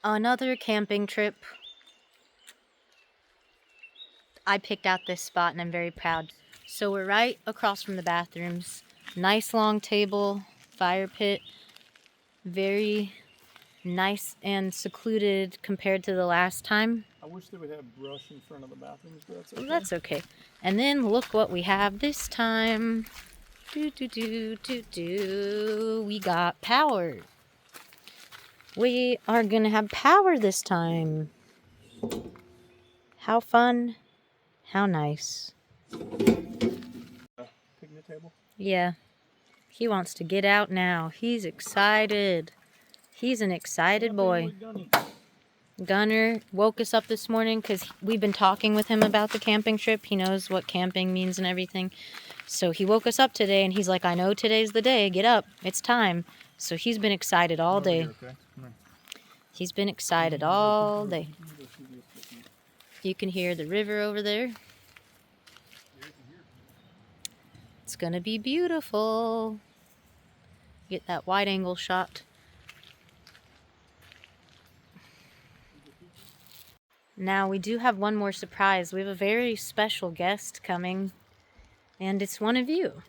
Another camping trip. I picked out this spot and I'm very proud. So we're right across from the bathrooms. Nice long table, fire pit. Very nice and secluded compared to the last time. I wish they would have brush in front of the bathrooms, but that's okay. That's okay. And then look what we have this time. We got power. We are gonna have power this time. How fun. How nice. Picnic table? Yeah. He wants to get out now. He's excited. He's an excited boy. Gunner woke us up this morning because we've been talking with him about the camping trip. He knows what camping means and everything. So he woke us up today and he's like, I know today's the day. Get up. It's time. So he's been excited all day. He's been excited all day. You can hear the river over there. It's going to be beautiful. Get that wide angle shot. Now we do have one more surprise. We have a very special guest coming, and it's one of you.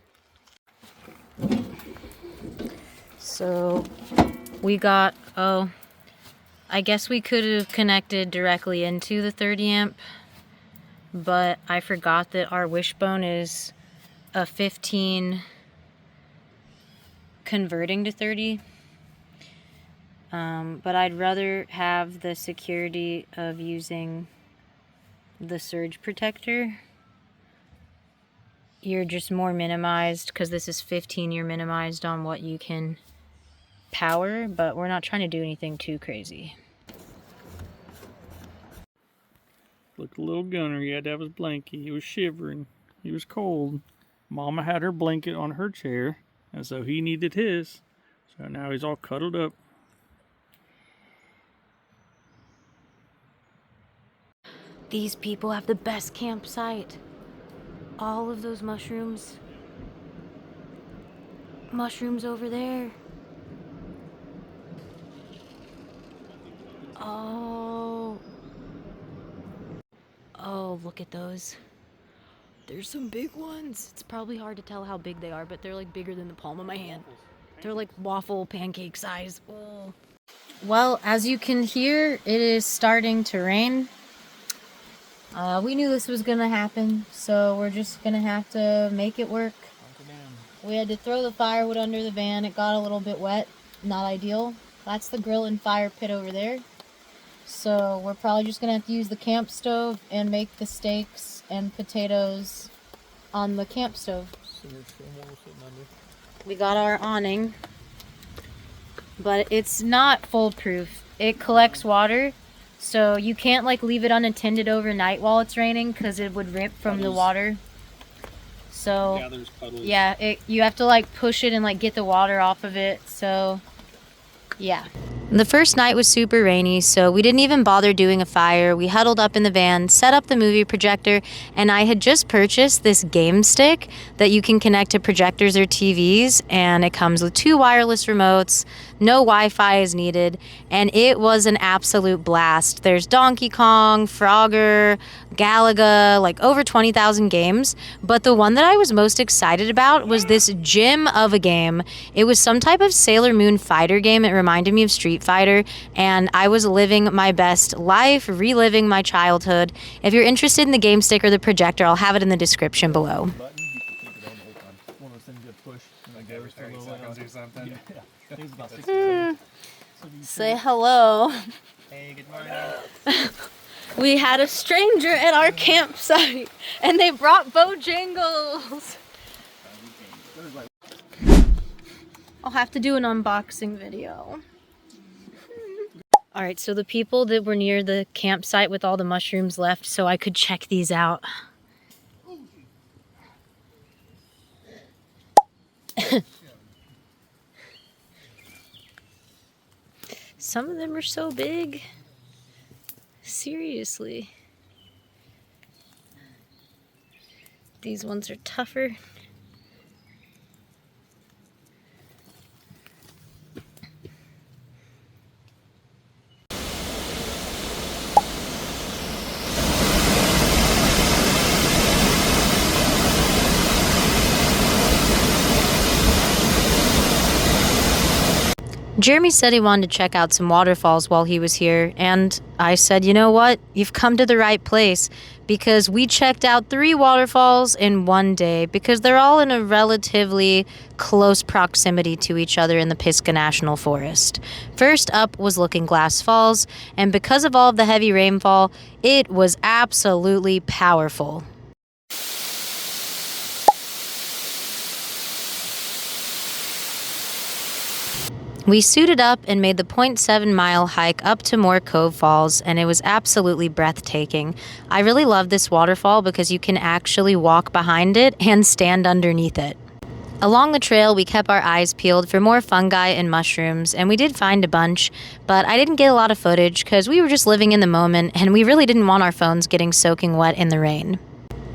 So we got, I guess we could have connected directly into the 30 amp, but I forgot that our wishbone is a 15 converting to 30. But I'd rather have the security of using the surge protector. You're just more minimized because this is 15. You're minimized on what you can power, but we're not trying to do anything too crazy. Look, little Gunner, he had to have his blankie. He was shivering. He was cold. Mama had her blanket on her chair, and so he needed his. So now he's all cuddled up. These people have the best campsite. All of those mushrooms. Mushrooms over there. Oh. Oh, look at those. There's some big ones. It's probably hard to tell how big they are, but they're like bigger than the palm of my hand. They're like waffle pancake size. Oh. Well, as you can hear, it is starting to rain. We knew this was gonna happen, so we're just gonna have to make it work. We had to throw the firewood under the van. It got a little bit wet. Not ideal. That's the grill and fire pit over there. So we're probably just gonna have to use the camp stove and make the steaks and potatoes on the camp stove. We got our awning, but it's not foolproof. It collects water. So you can't like leave it unattended overnight while it's raining because it would rip from the water. So yeah, you have to like push it and like get the water off of it. So yeah. The first night was super rainy, so we didn't even bother doing a fire. We huddled up in the van, set up the movie projector, and I had just purchased this game stick that you can connect to projectors or TVs, and it comes with 2 wireless remotes. No Wi-Fi is needed, and it was an absolute blast. There's Donkey Kong, Frogger, Galaga, like over 20,000 games, but the one that I was most excited about was this gem of a game. It was some type of Sailor Moon fighter game. It reminded me of Street Fighter, and I was living my best life, reliving my childhood. If you're interested in the game stick or the projector, I'll have it in the description below. Say hello. Hey, good morning. We had a stranger at our campsite, and they brought Bojangles. I'll have to do an unboxing video. Alright, so the people that were near the campsite with all the mushrooms left so I could check these out. Some of them are so big. Seriously. These ones are tougher. Jeremy said he wanted to check out some waterfalls while he was here, and I said, you know what? You've come to the right place, because we checked out 3 waterfalls in one day, because they're all in a relatively close proximity to each other in the Pisgah National Forest. First up was Looking Glass Falls, and because of all of the heavy rainfall, it was absolutely powerful. We suited up and made the 0.7-mile hike up to Moore Cove Falls, and it was absolutely breathtaking. I really love this waterfall because you can actually walk behind it and stand underneath it. Along the trail, we kept our eyes peeled for more fungi and mushrooms, and we did find a bunch, but I didn't get a lot of footage because we were just living in the moment, and we really didn't want our phones getting soaking wet in the rain.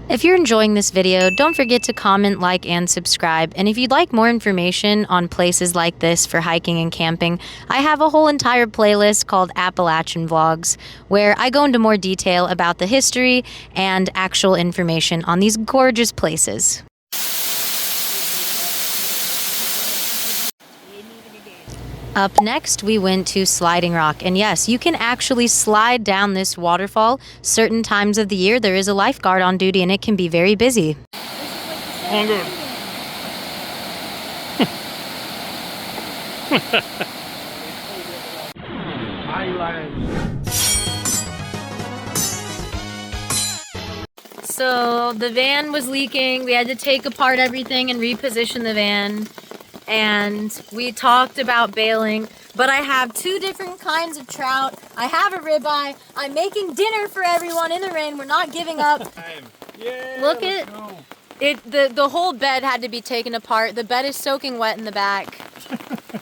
If you're enjoying this video, don't forget to comment, like, and subscribe. And if you'd like more information on places like this for hiking and camping, I have a whole entire playlist called Appalachian Vlogs, where I go into more detail about the history and actual information on these gorgeous places. Up next, we went to Sliding Rock, and yes, you can actually slide down this waterfall. Certain times of the year, there is a lifeguard on duty, and it can be very busy. On good. So the van was leaking. We had to take apart everything and reposition the van. And we talked about bailing, but I have 2 different kinds of trout. I have a ribeye. I'm making dinner for everyone in the rain. We're not giving up. Yeah, Look at it. The whole bed had to be taken apart. The bed is soaking wet in the back.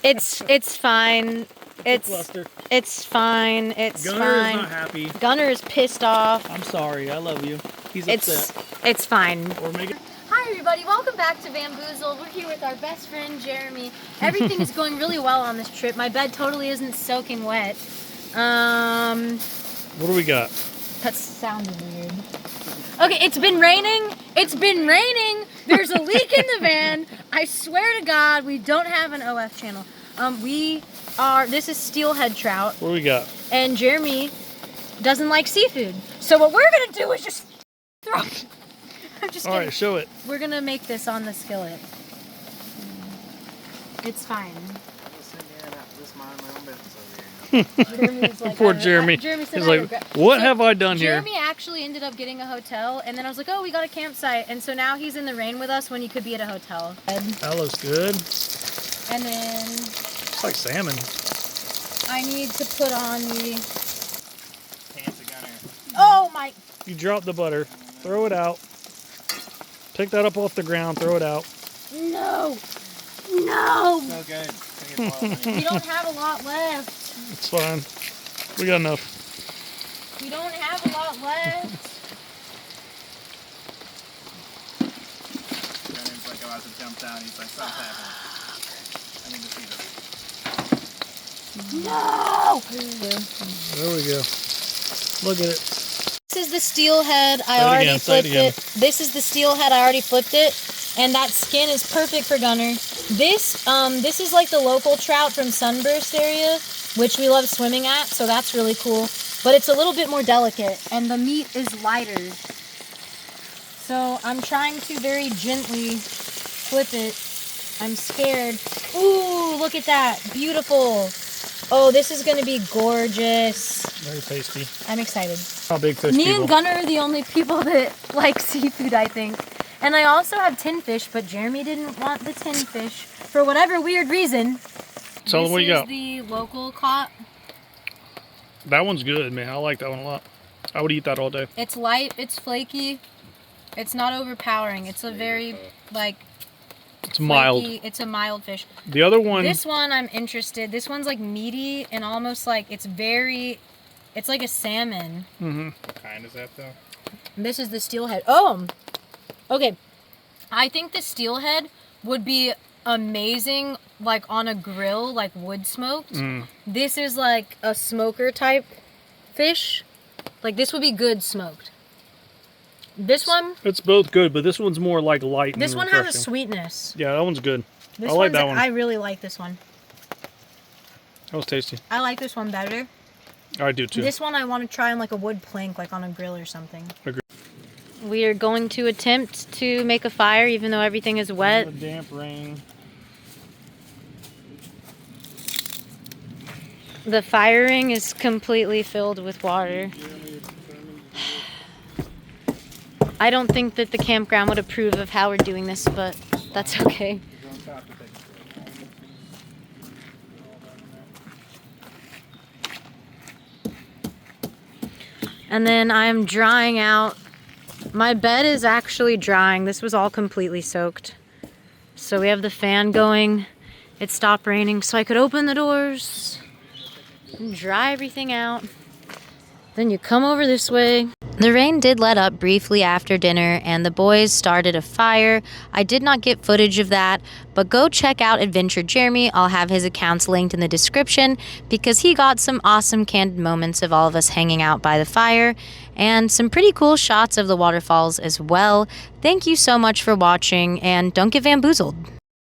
It's fine. It's fine. It's Gunner fine. is not happy. Gunner is pissed off. I'm sorry. I love you. He's upset. It's fine. Or make it. Hi everybody, welcome back to Vanboozled. We're here with our best friend Jeremy. Everything is going really well on this trip. My bed totally isn't soaking wet. What do we got? That sounded weird. Okay, it's been raining. It's been raining. There's a leak in the van. I swear to God, we don't have an OF channel. This is steelhead trout. What do we got? And Jeremy doesn't like seafood. So what we're gonna do is just throw it. I'm just kidding. All right, show it. We're gonna make this on the skillet. It's fine. Poor Jeremy. Jeremy said He's like, what have I done here? Jeremy actually ended up getting a hotel, and then I was like, oh, we got a campsite. And so now he's in the rain with us when he could be at a hotel. That looks good. And then It's like salmon. I need to put on the... Oh my... You drop the butter. Throw it out. Pick that up off the ground. Throw it out. No! No! Okay. We don't have a lot left. It's fine. We got enough. We don't have a lot left. Brandon's like about to jump down. He's like, stop happening. I need to see this. No! There we go. Look at it. This is the steelhead. I Say it already again, say it flipped again. it. This is the steelhead. I already flipped it. And that skin is perfect for Gunner. This is like the local trout from Sunburst area, which we love swimming at, so that's really cool. But it's a little bit more delicate, and the meat is lighter. So I'm trying to very gently flip it. I'm scared. Ooh, look at that. Beautiful. Oh, this is going to be gorgeous. Very tasty. I'm excited. How big fish Me people? and Gunner are the only people that like seafood, I think. And I also have tin fish, but Jeremy didn't want the tin fish for whatever weird reason. Tell them what you got. This is the local caught. That one's good, man. I like that one a lot. I would eat that all day. It's light, it's flaky, it's not overpowering. It's a very, like, It's mild. flaky, it's a mild fish. The other one, This one, I'm interested. This one's like meaty and almost like, it's like a salmon. What kind is that, though? This is the steelhead. Oh! Okay. I think the steelhead would be amazing, like, on a grill, like wood smoked. This is like a smoker type fish. Like, this would be good smoked. This one, it's both good, but this one's more like light. this and one has a refreshing. sweetness. Yeah, that one's good. This I like that one. I really like this one. That was tasty. I like this one better. I do too. This one I want to try on like a wood plank, like on a grill or something. Agree. We are going to attempt to make a fire even though everything is wet. The damp rain. The fire ring is completely filled with water. I don't think that the campground would approve of how we're doing this, but that's okay. And then I'm drying out. My bed is actually drying. This was all completely soaked. So we have the fan going. It stopped raining so I could open the doors and dry everything out. Then you come over this way. The rain did let up briefly after dinner and the boys started a fire. I did not get footage of that, but go check out Adventure Jeremy. I'll have his accounts linked in the description because he got some awesome candid moments of all of us hanging out by the fire and some pretty cool shots of the waterfalls as well. Thank you so much for watching and don't get Vanboozled.